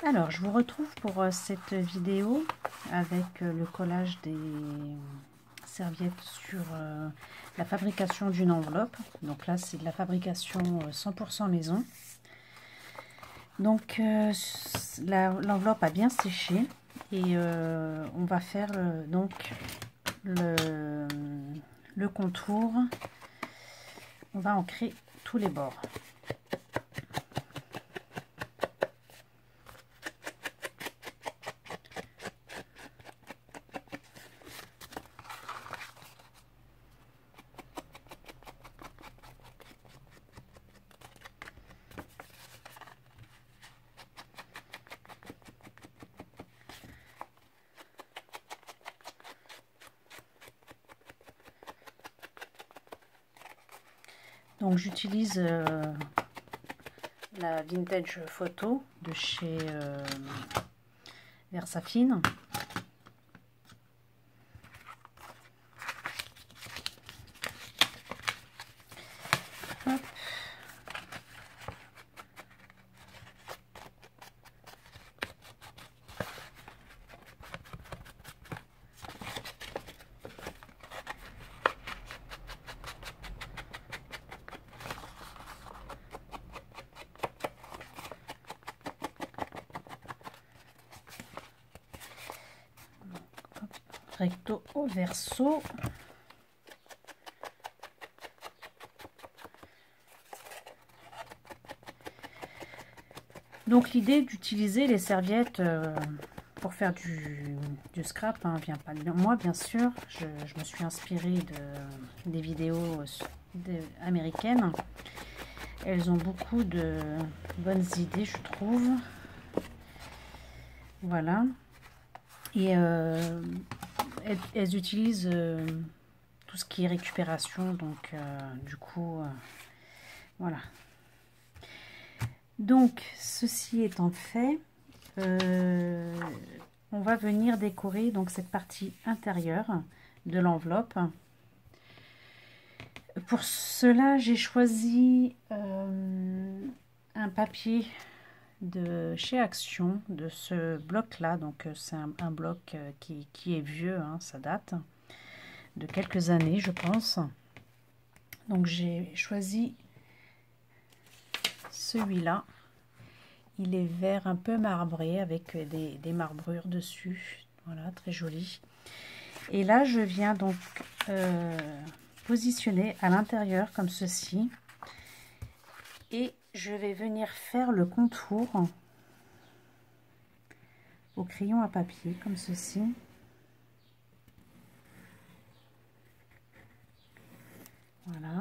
Alors, je vous retrouve pour cette vidéo avec le collage des serviettes sur la fabrication d'une enveloppe. Donc là, c'est de la fabrication 100% maison. Donc, l'enveloppe a bien séché et on va faire donc le contour. On va ancrer tous les bords. Donc j'utilise la Vintage Photo de chez Versafine. Hop. Recto au verso. Donc l'idée d'utiliser les serviettes pour faire du scrap vient pas de moi, bien sûr. Je me suis inspirée des vidéos américaines. Elles ont beaucoup de bonnes idées, je trouve. Voilà. Et elles utilisent tout ce qui est récupération, donc du coup, voilà. Donc, ceci étant fait, on va venir décorer donc cette partie intérieure de l'enveloppe. Pour cela, j'ai choisi un papier de chez Action, de ce bloc là. Donc c'est un bloc qui est vieux, hein, ça date de quelques années, je pense. Donc j'ai choisi celui-là. Il est vert un peu marbré avec des marbrures dessus. Voilà, très joli. Et là, je viens donc positionner à l'intérieur comme ceci. Et je vais venir faire le contour au crayon à papier comme ceci. Voilà.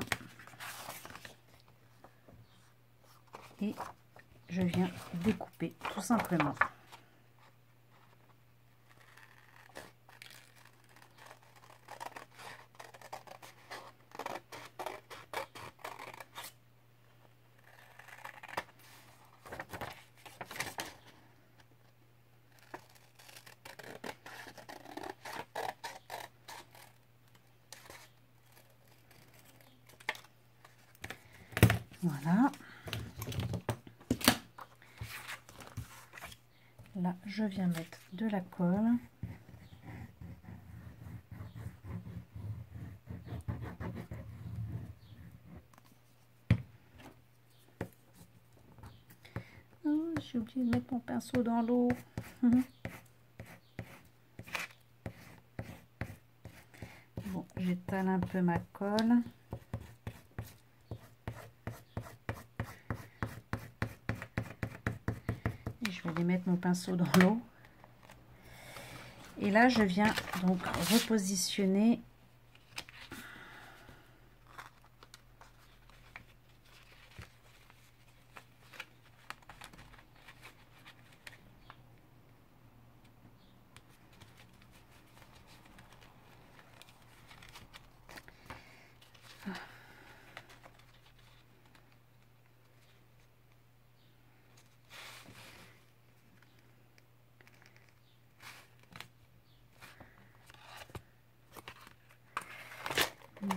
Et je viens découper tout simplement. Voilà. Là, je viens mettre de la colle. Oh, j'ai oublié de mettre mon pinceau dans l'eau. Bon, j'étale un peu ma colle. Et je vais aller mettre mon pinceau dans l'eau. Et là, je viens donc repositionner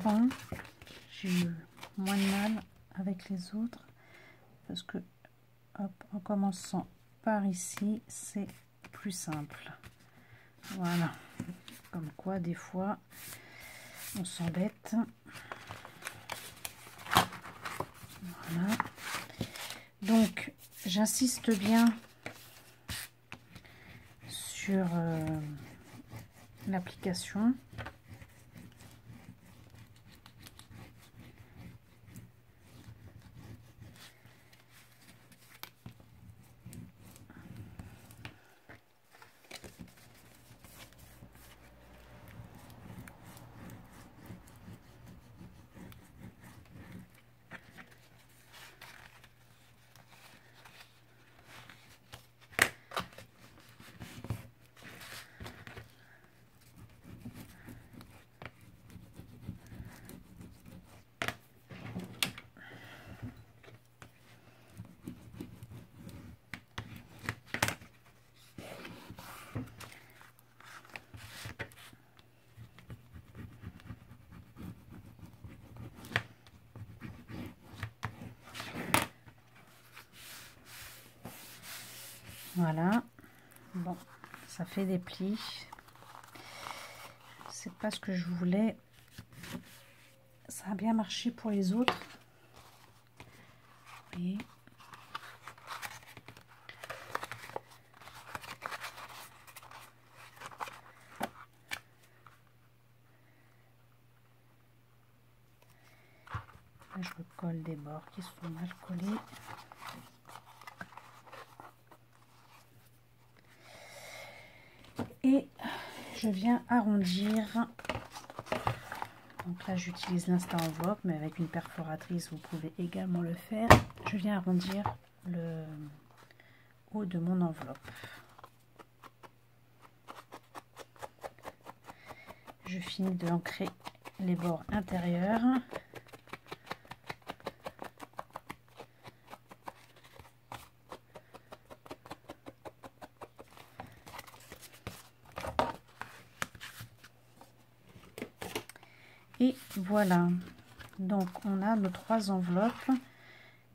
bon, j'ai eu moins de mal avec les autres parce que hop, en commençant par ici, c'est plus simple. Voilà, comme quoi des fois on s'embête. Voilà, donc j'insiste bien sur l'application. Voilà, bon, ça fait des plis. C'est pas ce que je voulais. Ça a bien marché pour les autres. Vous voyez. Là, je recolle des bords qui sont mal collés. Et je viens arrondir. Donc là, j'utilise l'insta enveloppe, mais avec une perforatrice, vous pouvez également le faire. Je viens arrondir le haut de mon enveloppe. Je finis de ancrer les bords intérieurs. Et voilà, donc on a nos 3 enveloppes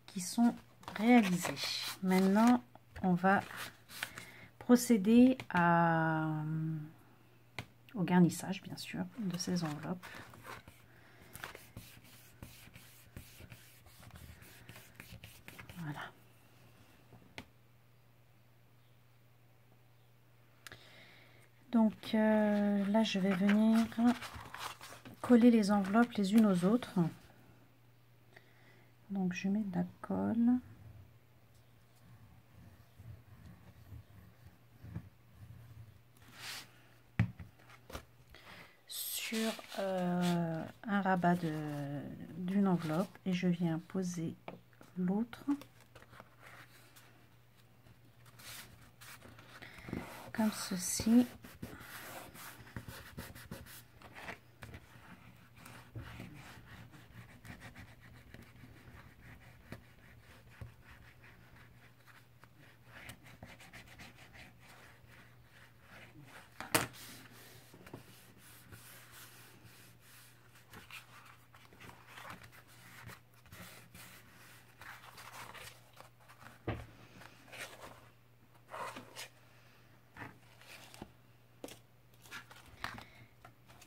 qui sont réalisées. Maintenant, on va procéder au garnissage, bien sûr, de ces enveloppes. Voilà. Donc là, je vais venir coller les enveloppes les unes aux autres. Donc je mets de la colle. Sur un rabat d'une enveloppe et je viens poser l'autre comme ceci.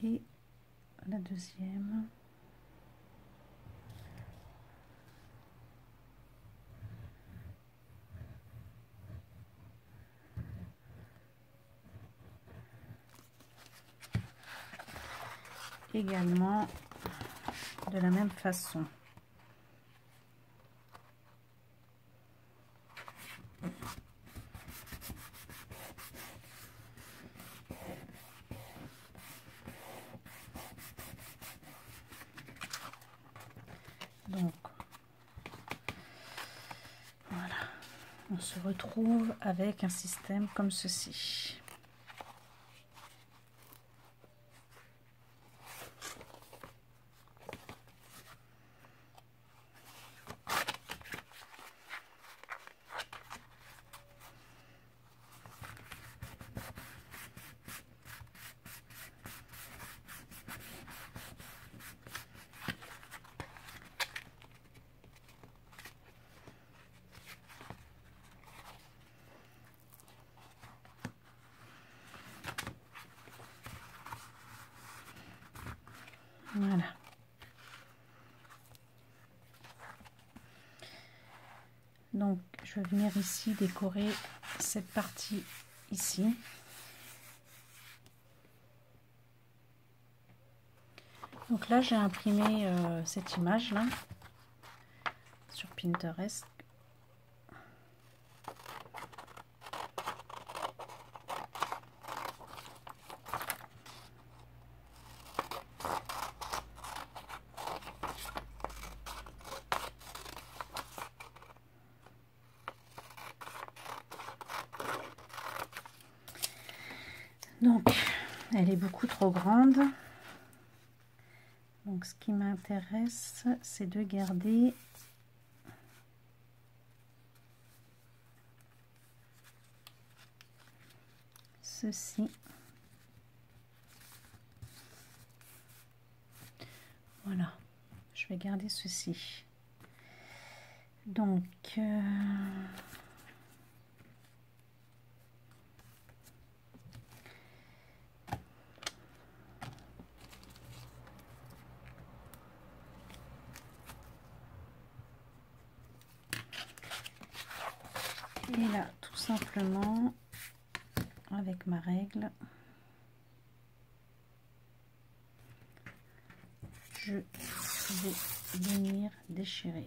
Et la deuxième. Également de la même façon. Donc voilà, on se retrouve avec un système comme ceci. je vais venir ici décorer cette partie ici. Donc là, j'ai imprimé cette image là sur Pinterest. Donc, elle est beaucoup trop grande. Donc, ce qui m'intéresse, c'est de garder ceci. Voilà, je vais garder ceci. Donc, et là, tout simplement, avec ma règle, je vais venir déchirer.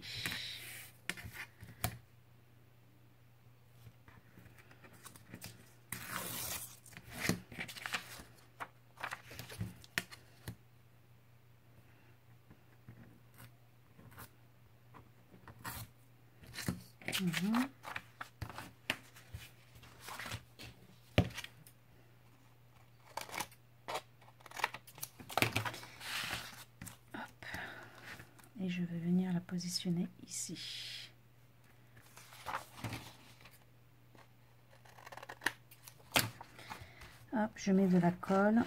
Et je vais venir la positionner ici. Hop, je mets de la colle.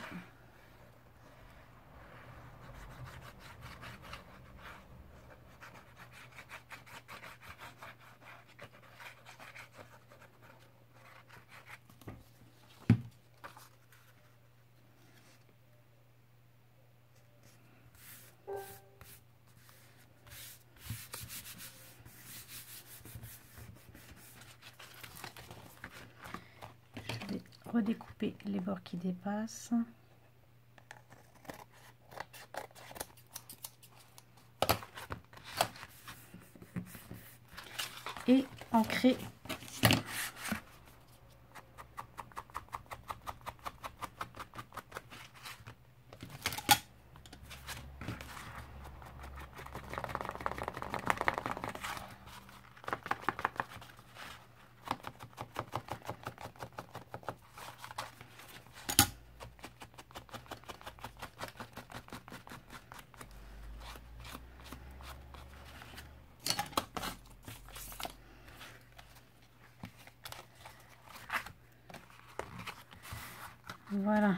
Redécouper les bords qui dépassent. Et ancrer . Voilà.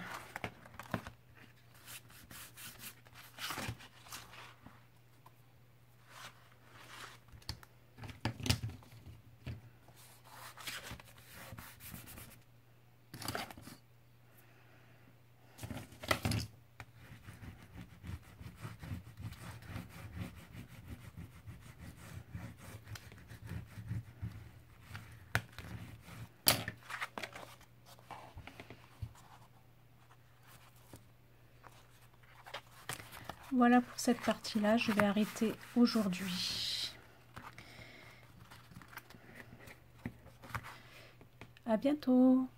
Voilà pour cette partie-là, je vais arrêter aujourd'hui. À bientôt!